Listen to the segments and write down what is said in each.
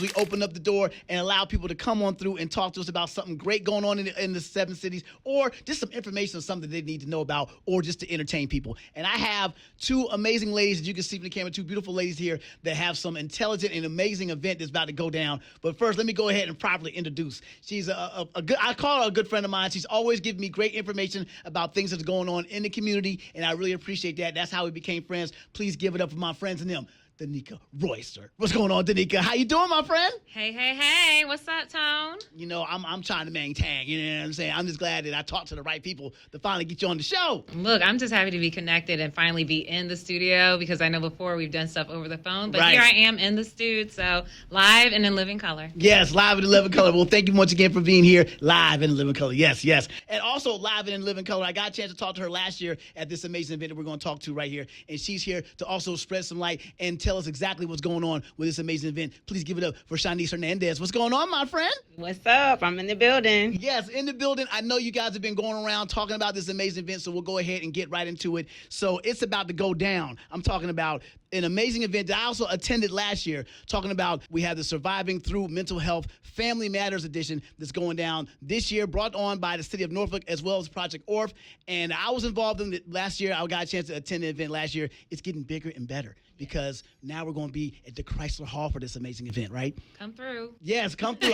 we open up the door and allow people to come on through and talk to us about something great going on in the 7 cities, or just some information on something they need to know about, or just to entertain people. And I have two amazing ladies, as you can see from the camera, two beautiful ladies here that have some intelligent and amazing event that's about to go down. But first, let me go ahead and properly introduce. She's a good, I call her a good friend of mine. She's always giving me great information about things that's going on in the community, and I really appreciate that. That's how we became friends. Please give it up for my friends and them. Danica Royster. What's going on, Danica? How you doing, my friend? Hey. What's up, Tone? You know, I'm trying to maintain, you know what I'm saying? I'm just glad that I talked to the right people to finally get you on the show. Look, I'm just happy to be connected and finally be in the studio, because I know before we've done stuff over the phone, but right. Here I am in the studio, so live and in living color. Yes, live and in living color. Well, thank you once again for being here, live and in living color. Yes. And also live and in living color. I got a chance to talk to her last year at this amazing event that we're going to talk to right here, and she's here to also spread some light and tell us exactly what's going on with this amazing event. Please give it up for Shawnice Hernandez. What's going on, my friend? What's up? I'm in the building. Yes, in the building. I know you guys have been going around talking about this amazing event, so we'll go ahead and get right into it. So it's about to go down. I'm talking about an amazing event that I also attended last year, talking about we have the Surviving Thru Mental Health Family Matters edition that's going down this year, brought on by the city of Norfolk as well as Project ORF. And I was involved in it last year. I got a chance to attend the event last year. It's getting bigger and better, because now we're going to be at the Chrysler Hall for this amazing event, right? Come through. Yes, come through.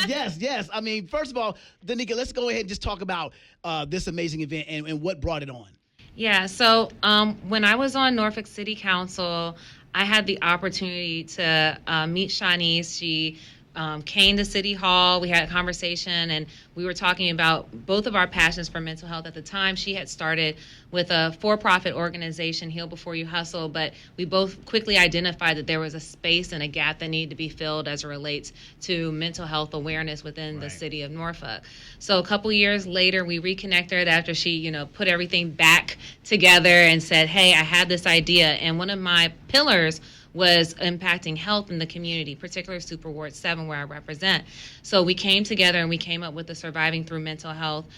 Yes. I mean, first of all, Danica, let's go ahead and just talk about this amazing event and what brought it on. Yeah, so when I was on Norfolk City Council, I had the opportunity to meet Shawnice. She came to City Hall. We had a conversation, and we were talking about both of our passions for mental health. At the time, she had started with a for-profit organization, Heal Before You Hustle, but we both quickly identified that there was a space and a gap that needed to be filled as it relates to mental health awareness within the city of Norfolk. So a couple years later, we reconnected after she, put everything back together and said, hey, I had this idea, and one of my pillars was impacting health in the community, particularly Super Ward 7, where I represent. So we came together and we came up with the Surviving Thru Mental Health,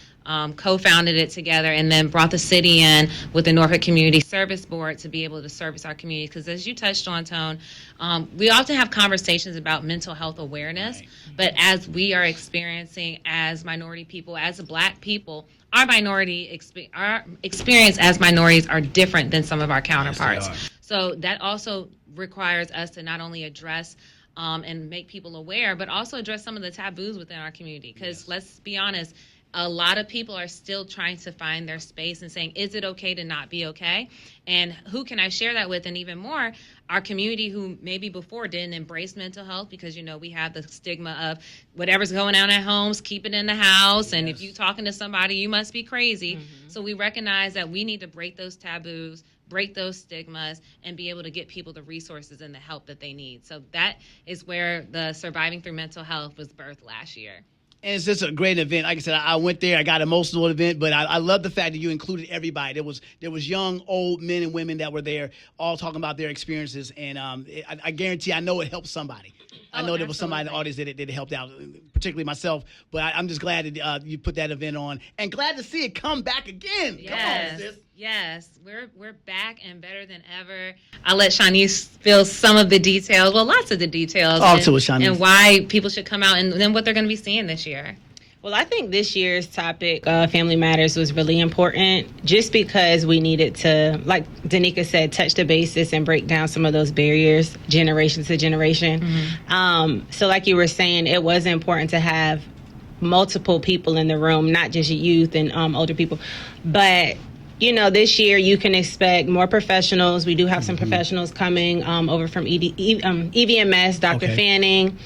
co-founded it together, and then brought the city in with the Norfolk Community Service Board to be able to service our community. Because as you touched on, Tone, we often have conversations about mental health awareness, but as we are experiencing as minority people, as Black people, our experience as minorities are different than some of our counterparts. Yes, so that also requires us to not only address and make people aware, but also address some of the taboos within our community. Because let's be honest, a lot of people are still trying to find their space and saying, is it okay to not be okay? And who can I share that with? And even more, our community who maybe before didn't embrace mental health, because, we have the stigma of whatever's going on at homes, keep it in the house. And if you're talking to somebody, you must be crazy. Mm-hmm. So we recognize that we need to break those taboos, break those stigmas, and be able to get people the resources and the help that they need. So that is where the Surviving Thru Mental Health was birthed last year. And it's just a great event. Like I said, I went there. I got emotional event, but I love the fact that you included everybody. There was young, old men and women that were there, all talking about their experiences. And I guarantee, I know it helped somebody. I know there was somebody in the audience that it helped out, particularly myself. But I'm just glad that you put that event on, and glad to see it come back again. Yes. Come on, sis. Yes, we're back and better than ever. I'll let Shawnice spill some of the details, lots of the details. Talk to us, Shawnice. And why people should come out, and then what they're going to be seeing this year. Well, I think this year's topic, Family Matters, was really important just because we needed to, like Danica said, touch the basis and break down some of those barriers generation to generation. Mm-hmm. So like you were saying, it was important to have multiple people in the room, not just youth and older people. But this year you can expect more professionals. We do have some professionals coming over from EVMS, Dr. Fanning.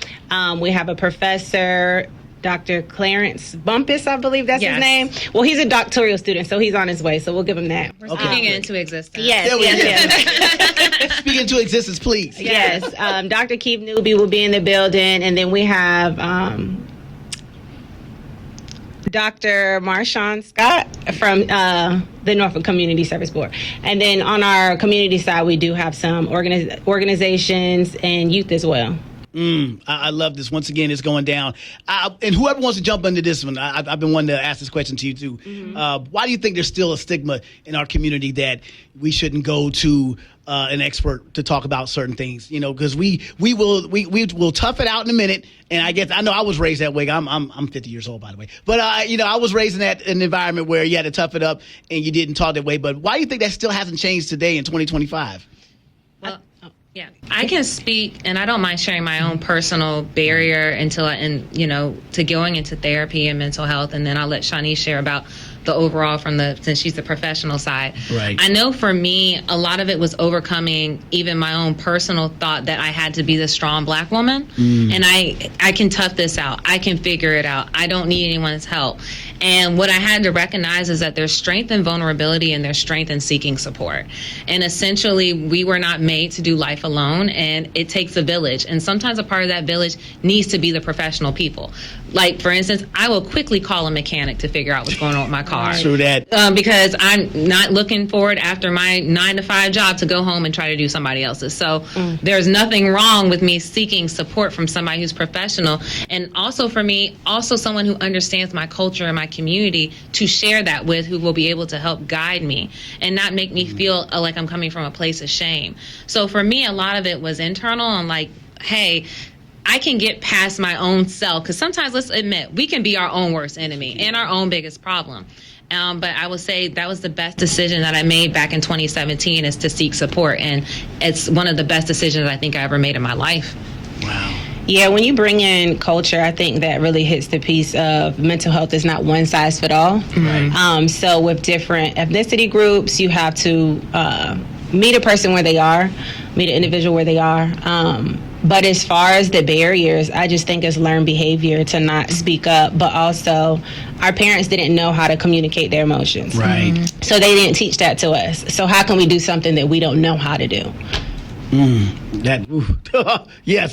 We have a professor, Dr. Clarence Bumpus, I believe that's his name. Well, he's a doctoral student, so he's on his way, so we'll give him that. We're speaking it into existence. Yes. Speak into existence, please. Yes. Dr. Keith Newby will be in the building, and then we have Dr. Marshawn Scott from the Norfolk Community Service Board. And then on our community side, we do have some organizations and youth as well. I love this. Once again, it's going down. And whoever wants to jump into this one, I've been wanting to ask this question to you, too. Mm-hmm. Why do you think there's still a stigma in our community that we shouldn't go to an expert to talk about certain things, because we will tough it out in a minute. And I know I was raised that way. I'm 50 years old, by the way. But I was raised in an environment where you had to tough it up and you didn't talk that way. But why do you think that still hasn't changed today in 2025? Well, yeah, I can speak, and I don't mind sharing my own personal barrier to going into therapy and mental health, and then I'll let Shawnice share about the overall since she's the professional side. Right. I know for me, a lot of it was overcoming even my own personal thought that I had to be the strong Black woman, and I can tough this out. I can figure it out. I don't need anyone's help. And what I had to recognize is that there's strength in vulnerability and there's strength in seeking support. And essentially, we were not made to do life alone, and it takes a village. And sometimes a part of that village needs to be the professional people. Like, for instance, I will quickly call a mechanic to figure out what's going on with my car. True that. Because I'm not looking forward after my 9-to-5 job to go home and try to do somebody else's. So there's nothing wrong with me seeking support from somebody who's professional. And also for me, also someone who understands my culture and my community to share that with, who will be able to help guide me and not make me feel like I'm coming from a place of shame. So for me, a lot of it was internal and like, hey, I can get past my own self, because sometimes, let's admit, we can be our own worst enemy and our own biggest problem. But I would say that was the best decision that I made back in 2017, is to seek support. And it's one of the best decisions I think I ever made in my life. Wow. Yeah, when you bring in culture, I think that really hits the piece of mental health is not one size fit all. Right. So with different ethnicity groups, you have to meet a person where they are, meet an individual where they are. But as far as the barriers, I just think it's learned behavior to not speak up, but also our parents didn't know how to communicate their emotions. Right. So they didn't teach that to us. So how can we do something that we don't know how to do? Yes,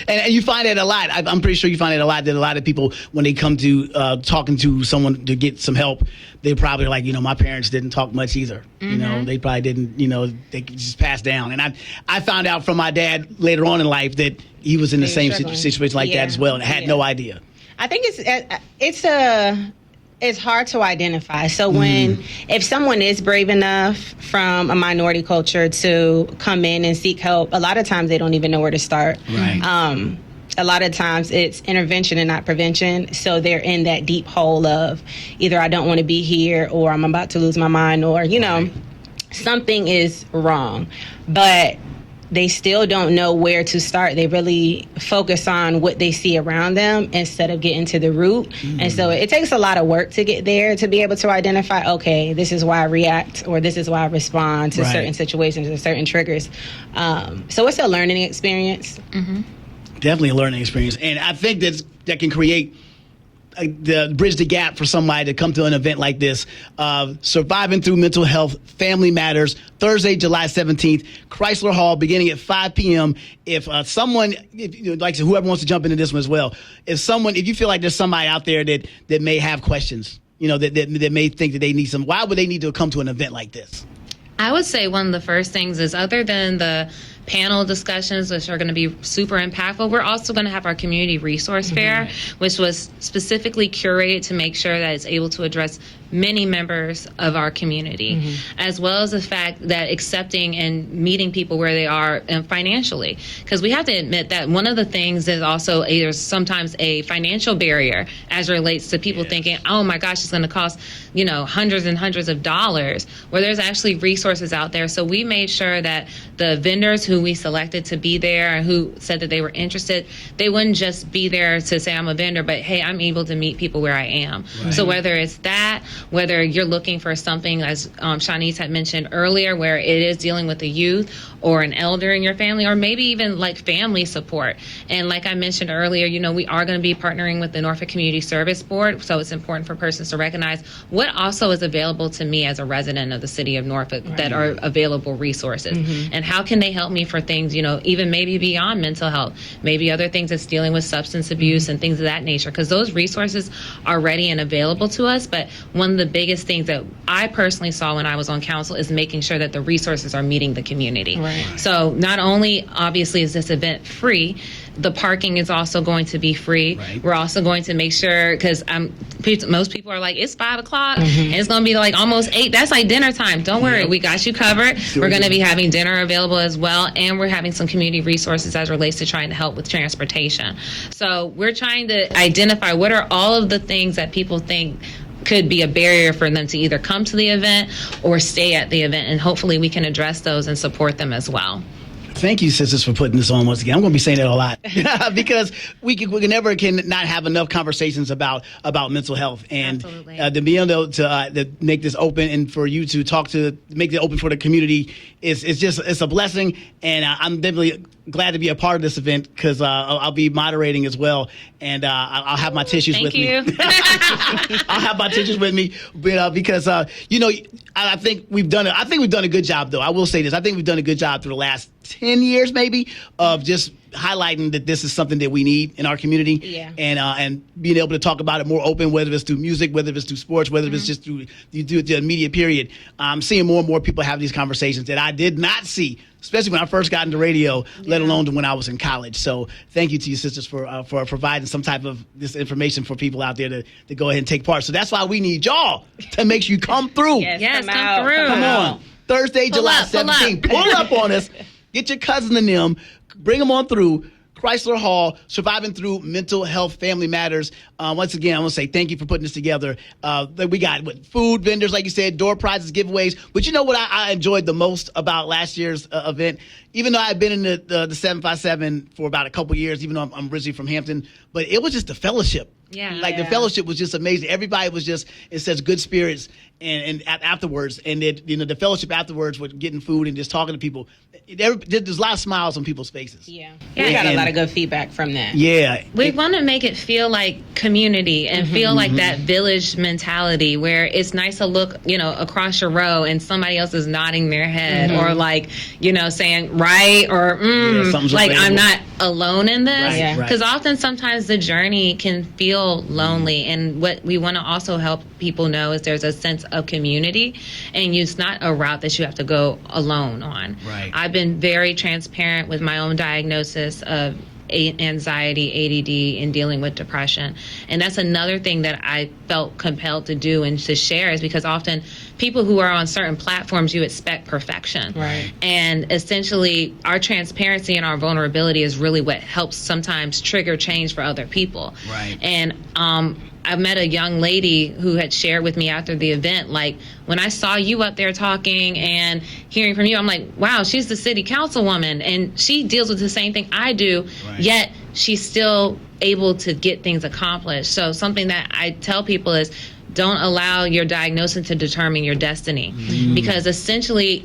and you find it a lot. I'm pretty sure you find it a lot that a lot of people, when they come to talking to someone to get some help, they probably are like, my parents didn't talk much either. They probably didn't. They just passed down. And I found out from my dad later on in life that he was in the same situation like that as well, and I had no idea. I think it's hard to identify. So if someone is brave enough from a minority culture to come in and seek help, a lot of times they don't even know where to start. Right. A lot of times it's intervention and not prevention. So they're in that deep hole of either I don't want to be here, or I'm about to lose my mind, or, something is wrong. But they still don't know where to start. They really focus on what they see around them instead of getting to the root. And so it takes a lot of work to get there, to be able to identify, okay, this is why I react, or this is why I respond to certain situations or certain triggers. So it's a learning experience. Definitely a learning experience. And I think that can create bridge the gap for somebody to come to an event like this. Surviving Through Mental Health, Family Matters, Thursday, July 17th, Chrysler Hall, beginning at 5 p.m. If someone, whoever wants to jump into this one as well, if you feel like there's somebody out there that may have questions, that may think that they need why would they need to come to an event like this? I would say one of the first things is, other than the panel discussions, which are going to be super impactful, we're also going to have our community resource fair, which was specifically curated to make sure that it's able to address many members of our community, as well as the fact that accepting and meeting people where they are financially. Because we have to admit that one of the things is also there's sometimes a financial barrier as it relates to people thinking, oh my gosh, it's going to cost hundreds and hundreds of dollars, where there's actually resources out there. So we made sure that the vendors who we selected to be there and who said that they were interested, they wouldn't just be there to say I'm a vendor, but hey, I'm able to meet people where I am. Right. So whether it's that, whether you're looking for something, as Shawnice had mentioned earlier, where it is dealing with a youth or an elder in your family, or maybe even like family support. And like I mentioned earlier, we are going to be partnering with the Norfolk Community Service Board, so it's important for persons to recognize what also is available to me as a resident of the city of Norfolk that are available resources. And how can they help me for things, even maybe beyond mental health, maybe other things that's dealing with substance abuse and things of that nature, because those resources are ready and available to us. But one of the biggest things that I personally saw when I was on council is making sure that the resources are meeting the community. Right. So not only obviously is this event free, The parking is also going to be free. Right. We're also going to make sure, because most people are like, it's 5 o'clock and it's going to be like almost 8. That's like dinner time. Don't worry, we got you covered. We're going to be having dinner available as well, and we're having some community resources as relates to trying to help with transportation. So we're trying to identify what are all of the things that people think could be a barrier for them to either come to the event or stay at the event, and hopefully we can address those and support them as well. Thank you, sisters, for putting this on once again. I'm going to be saying that a lot because we never can not have enough conversations about mental health, and to be able to make this open and for you to make it open for the community it's a blessing, and I'm definitely glad to be a part of this event because I'll be moderating as well, and I'll have my tissues with me. I'll have my tissues with me, but because I think we've done it. I think we've done a good job, though. I will say this: I think we've done a good job through the last 10 years, maybe, of just highlighting that this is something that we need in our community, and being able to talk about it more open, whether it's through music, whether it's through sports, whether it's just through the media period. I'm seeing more and more people have these conversations that I did not see, especially when I first got into radio, let alone when I was in college. So thank you to you, sisters, for providing some type of this information for people out there to go ahead and take part. So that's why we need y'all to make sure you come through. Yes, come through. Come on. Thursday, July 17th. Pull up on us. Get your cousin and them. Bring them on through. Chrysler Hall, Surviving Through Mental Health Family Matters. Once again, I want to say thank you for putting this together. We got food vendors, like you said, door prizes, giveaways. But you know what I enjoyed the most about last year's event? Even though I've been in the 757 for about a couple years, even though I'm originally from Hampton, but it was just the fellowship. The fellowship was just amazing. Everybody was just in such good spirits, and afterwards, and the fellowship afterwards with getting food and just talking to people. There's a lot of smiles on people's faces. We got a lot of good feedback from that. We want to make it feel like community and feel like that village mentality where it's nice to look, across your row and somebody else is nodding their head or saying right or like I'm not alone in this. Because often sometimes the journey can feel lonely, and what we want to also help people know is there's a sense of community, and it's not a route that you have to go alone on. I've been very transparent with my own diagnosis of anxiety, ADD, and dealing with depression. And that's another thing that I felt compelled to do and to share, is because often people who are on certain platforms, you expect perfection. And essentially, our transparency and our vulnerability is really what helps sometimes trigger change for other people. And I met a young lady who had shared with me after the event, like, when I saw you up there talking and hearing from you, I'm like, wow, she's the city councilwoman, and she deals with the same thing I do, yet she's still able to get things accomplished. So something that I tell people is, don't allow your diagnosis to determine your destiny, because essentially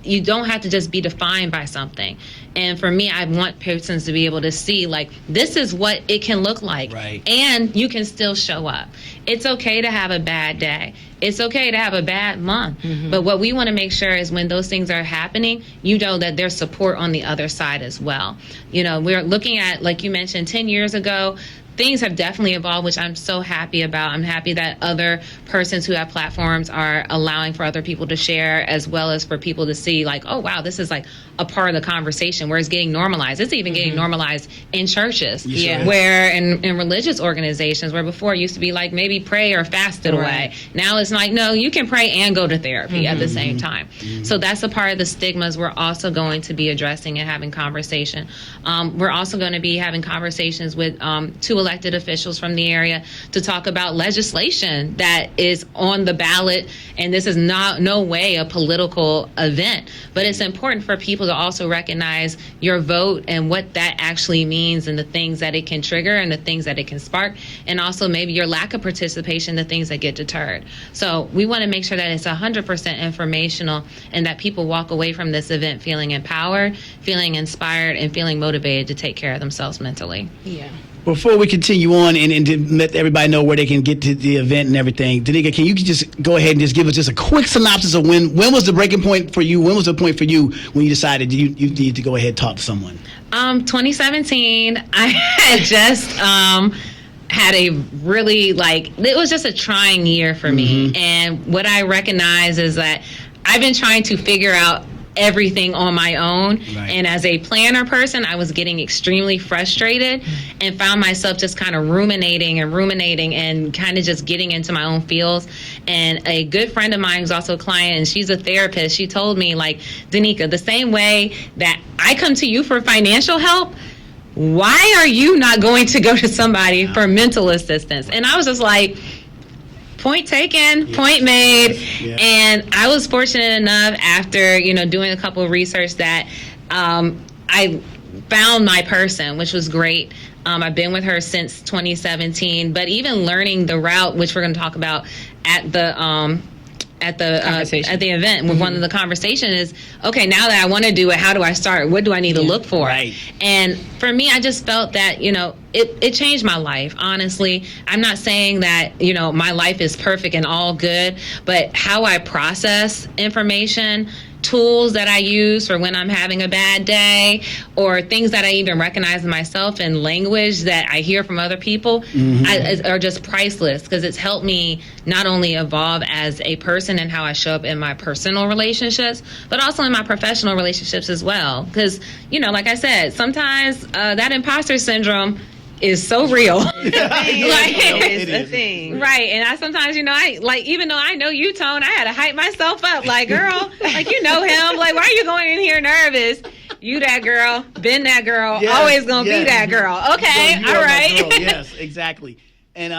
you don't have to just be defined by something. And for me, I want persons to be able to see, like, this is what it can look like. And you can still show up. It's okay to have a bad day. It's okay to have a bad month. But what we want to make sure is when those things are happening, you know that there's support on the other side as well. We're looking at, like you mentioned, 10 years ago, things have definitely evolved, which I'm so happy about. I'm happy that other persons who have platforms are allowing for other people to share, as well as for people to see, like, oh, wow, this is like a part of the conversation where it's getting normalized. It's even getting normalized in churches, where in religious organizations, where before it used to be like maybe pray or fast it away. Now it's like, no, you can pray and go to therapy at the same time. So that's a part of the stigmas we're also going to be addressing and having conversation. We're also going to be having conversations with 2 elected officials from the area to talk about legislation that is on the ballot, and this is no way a political event, but it's important for people to also recognize your vote and what that actually means, and the things that it can trigger and the things that it can spark, and also maybe your lack of participation, the things that get deterred. So we want to make sure that it's 100% informational, and that people walk away from this event feeling empowered, feeling inspired, and feeling motivated to take care of themselves mentally. Before we continue on and to let everybody know where they can get to the event and everything, Danica, can you just go ahead and just give us just a quick synopsis of when was the breaking point for you? When was the point for you when you decided you need to go ahead and talk to someone? 2017, I had just had a really, it was just a trying year for me. And what I recognize is that I've been trying to figure out everything on my own. Right. And as a planner person, I was getting extremely frustrated and found myself just kind of ruminating and kind of just getting into my own feels. And a good friend of mine who's also a client, and she's a therapist, she told me, like, Danica, the same way that I come to you for financial help, why are you not going to go to somebody for mental assistance? And I was just like, point taken, point made. Yeah. And I was fortunate enough after, doing a couple of research that I found my person, which was great. I've been with her since 2017, but even learning the route, which we're going to talk about at the event with one of the conversation is, okay, now that I want to do it, how do I start? What do I need to look for? Right. And for me, I just felt that, it changed my life, honestly. I'm not saying that, my life is perfect and all good, but how I process information, tools that I use for when I'm having a bad day, or things that I even recognize in myself and language that I hear from other people are just priceless, because it's helped me not only evolve as a person and how I show up in my personal relationships, but also in my professional relationships as well. Because, like I said, sometimes that imposter syndrome is so real. It's a thing. Right. And I sometimes, I even though I know you, Tone, I had to hype myself up. Like, girl, like, him. Like, why are you going in here nervous? You that girl, been that girl, always gonna be that girl. Okay, all right. Yes, exactly. And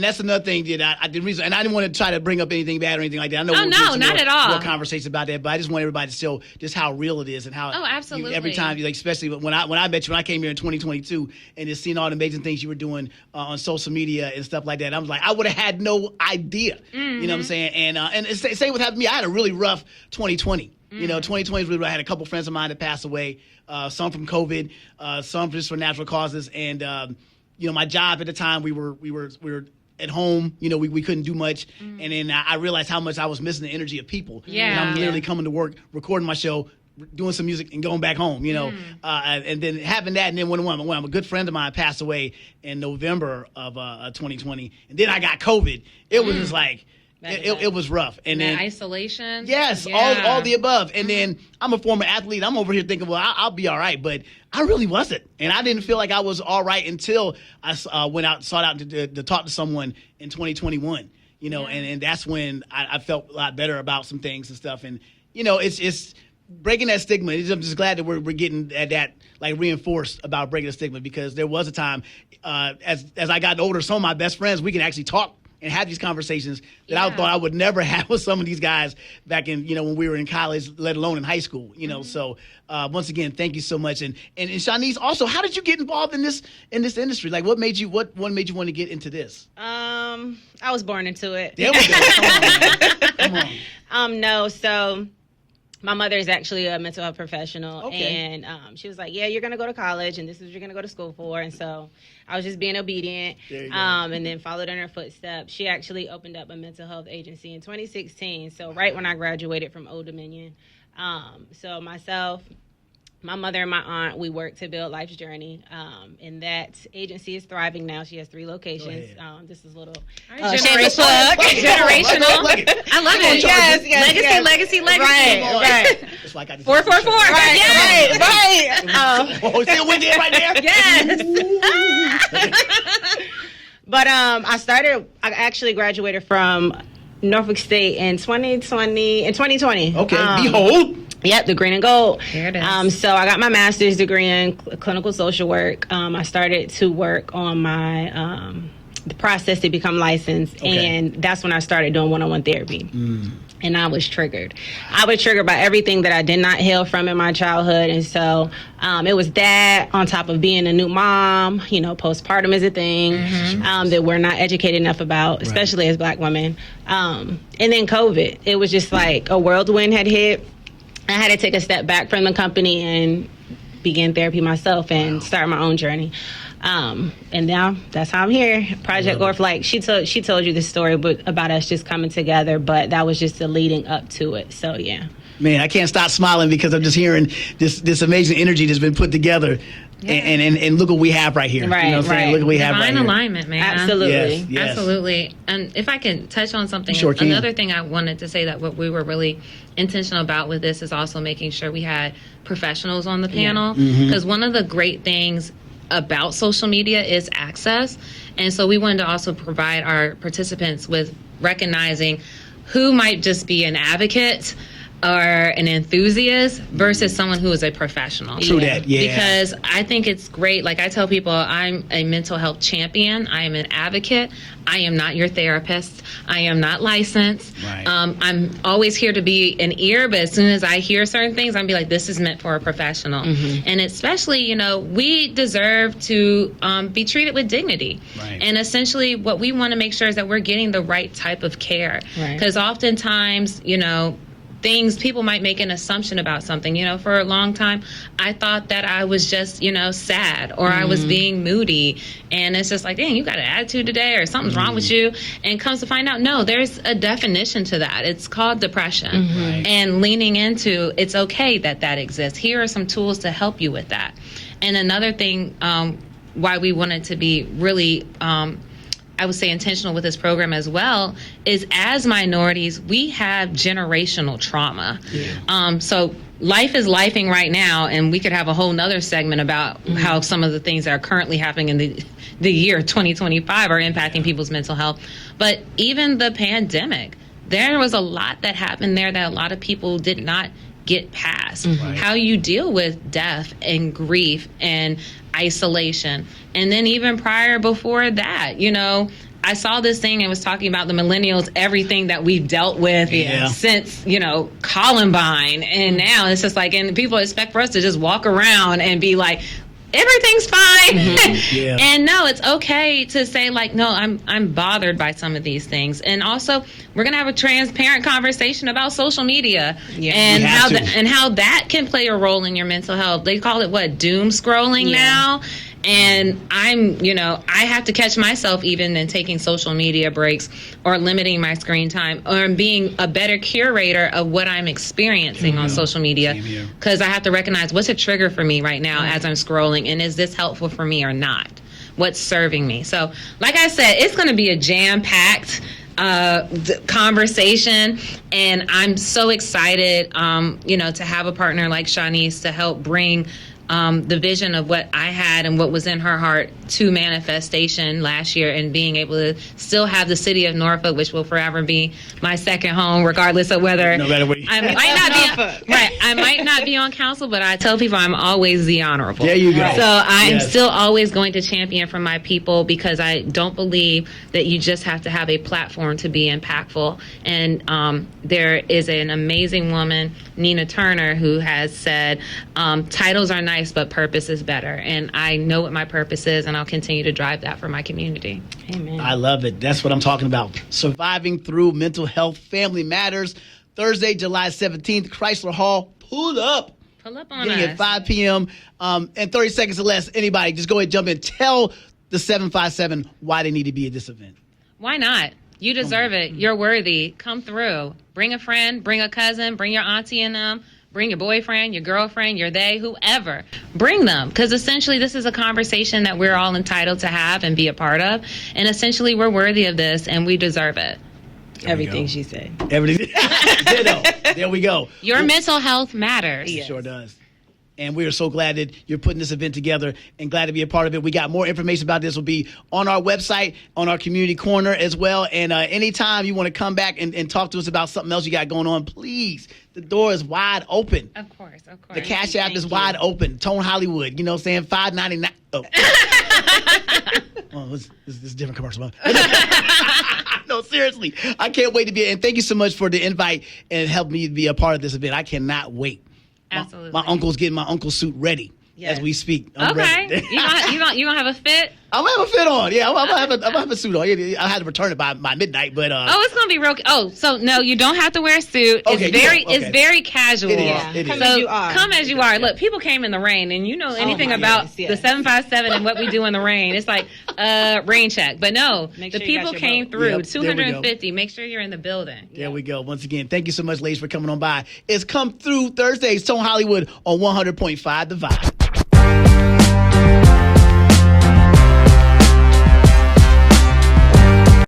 that's another thing that I did reason, and I didn't want to try to bring up anything bad or anything like that. I know not at all. More conversations about that, but I just want everybody to show just how real it is and how absolutely. Every time, especially when I met you, when I came here in 2022 and just seeing all the amazing things you were doing on social media and stuff like that, I was like, I would have had no idea. You know what I'm saying? And same with having me. I had a really rough 2020. 2020 is really rough. I had a couple friends of mine that passed away, some from COVID, some just for natural causes, and my job at the time, we were at home. We couldn't do much, and then I realized how much I was missing the energy of people. Yeah, and I'm literally coming to work, recording my show, doing some music, and going back home. And then having that, and then when a good friend of mine passed away in November of 2020, and then I got COVID. It was just like. It was rough. And then isolation. Yes, all the above. And then I'm a former athlete. I'm over here thinking, well, I'll be all right. But I really wasn't. And I didn't feel like I was all right until I went out, sought out to talk to someone in 2021. And that's when I felt a lot better about some things and stuff. And, it's breaking that stigma. I'm just glad that we're getting at that, like, reinforced about breaking the stigma, because there was a time as I got older, some of my best friends, we can actually talk and have these conversations that I thought I would never have with some of these guys back in, when we were in college, let alone in high school, So once again, thank you so much. And Shawnice, also, how did you get involved in this industry? Like, what made you want to get into this? I was born into it. There we go. Come on. No, so my mother is actually a mental health professional, okay. And she was like, yeah, you're going to go to college, and this is what you're going to go to school for. And so I was just being obedient, and then followed in her footsteps. She actually opened up a mental health agency in 2016, so right when I graduated from Old Dominion. So myself, my mother and my aunt, we work to build Life's Journey, and that agency is thriving now. She has 3 locations. This is a little shameless plug. Generational. I love it. Yes. Legacy. Right. It's like I just 444. Right. Oh, see what we did right there? Yes. But I actually graduated from Norfolk State in 2020. Okay, behold. Yep, the green and gold. There it is. So I got my master's degree in clinical social work. I started to work on my the process to become licensed, and that's when I started doing one-on-one therapy. And I was triggered. I was triggered by everything that I did not heal from in my childhood, and so it was that on top of being a new mom. Postpartum is a thing that we're not educated enough about, especially as Black women. And then COVID. It was just like a whirlwind had hit. I had to take a step back from the company and begin therapy myself and start my own journey. And now that's how I'm here. Project Orph, like she told you the story about us just coming together, but that was just the leading up to it. So yeah. Man, I can't stop smiling because I'm just hearing this amazing energy that's been put together. Yeah. And look what we have right here. Right, you know what I'm saying? Look what we have right Divine here. alignment, man. Absolutely. Yes. Absolutely. And if I can touch on something, Sure can. another thing I wanted to say that what we were really intentional about with this is also making sure we had professionals on the panel. Because one of the great things about social media is access. And so we wanted to also provide our participants with recognizing who might just be an advocate or an enthusiast versus someone who is a professional. True that, yeah. Because I think it's great. Like I tell people, I'm a mental health champion. I am an advocate. I am not your therapist. I am not licensed. Right. I'm always here to be an ear, but as soon as I hear certain things, I'm be like, this is meant for a professional. And especially, we deserve to be treated with dignity. Right. And essentially what we want to make sure is that we're getting the right type of care. Because oftentimes, people might make an assumption about something. For a long time, I thought that I was just, sad or I was being moody. And it's just like, dang, you got an attitude today or something's wrong with you. And comes to find out, no, there's a definition to that. It's called depression. And leaning into it's okay that exists. Here are some tools to help you with that. And another thing why we wanted to be really I would say intentional with this program as well is as minorities, we have generational trauma. So life is lifing right now, and we could have a whole nother segment about how some of the things that are currently happening in the year 2025 are impacting people's mental health. But even the pandemic, there was a lot that happened there that a lot of people did not get past. How you deal with death and grief and isolation. And then even before that, I saw this thing and was talking about the millennials, everything that we've dealt with since, Columbine. And now it's just like, and people expect for us to just walk around and be like, everything's fine. And no, it's okay to say like, no, I'm bothered by some of these things. And also we're going to have a transparent conversation about social media and how that can play a role in your mental health. They call it doom scrolling now. And I have to catch myself even in taking social media breaks or limiting my screen time or being a better curator of what I'm experiencing on social media. Because I have to recognize what's a trigger for me right now as I'm scrolling, and is this helpful for me or not? What's serving me? So, like I said, it's going to be a jam-packed conversation, and I'm so excited, to have a partner like Shawnice to help bring the vision of what I had and what was in her heart to manifestation last year, and being able to still have the city of Norfolk, which will forever be my second home, regardless of whether no matter what I might not be on council, but I tell people I'm always the honorable. There you go. So I'm still always going to champion for my people, because I don't believe that you just have to have a platform to be impactful. And there is an amazing woman, Nina Turner, who has said, titles are nice, but purpose is better. And I know what my purpose is, and I'll continue to drive that for my community. Amen. I love it. That's what I'm talking about. Surviving through mental health. Family Matters. Thursday, July 17th, Chrysler Hall. Pull up. Pull up on Beginning us. at 5 p.m. And 30 seconds or less. Anybody, just go ahead, jump in. Tell the 757 why they need to be at this event. Why not? You deserve it. You're worthy. Come through. Bring a friend, bring a cousin, bring your auntie and them. Bring your boyfriend, your girlfriend, your they, whoever. Bring them, because essentially this is a conversation that we're all entitled to have and be a part of. And essentially we're worthy of this, and we deserve it. Everything she said. Everything. There we go. Your mental health matters. It sure does. And we are so glad that you're putting this event together, and glad to be a part of it. We got more information about this will be on our website, on our community corner as well. And anytime you want to come back and talk to us about something else you got going on, please, the door is wide open. Of course. The Cash App is wide open. Tone Hollywood, you know what I'm saying? $5.99. Oh. This is a different commercial. No, seriously. I can't wait to be. And thank you so much for the invite and help me be a part of this event. I cannot wait. Absolutely. My uncle's getting my uncle suit ready as we speak. I'm okay. ready. you gonna have a fit? I'm gonna have a fit on. Yeah, I'm gonna have a suit on. I had to return it by midnight, but Oh, it's gonna be real. Oh, so no, you don't have to wear a suit. Okay, It's very casual. It is. Yeah. It Come is. as you are. Come as you are. Look, people came in the rain, and you know anything my about goodness, yes. the 757 and what we do in the rain. It's like rain check. But no, Make the sure you got people your came vote. through. Yep, there we go. 250. Make sure you're in the building. There we go. Once again, thank you so much, ladies, for coming on by. It's Come Through Thursdays, Tone Hollywood on 100.5 The Vibe.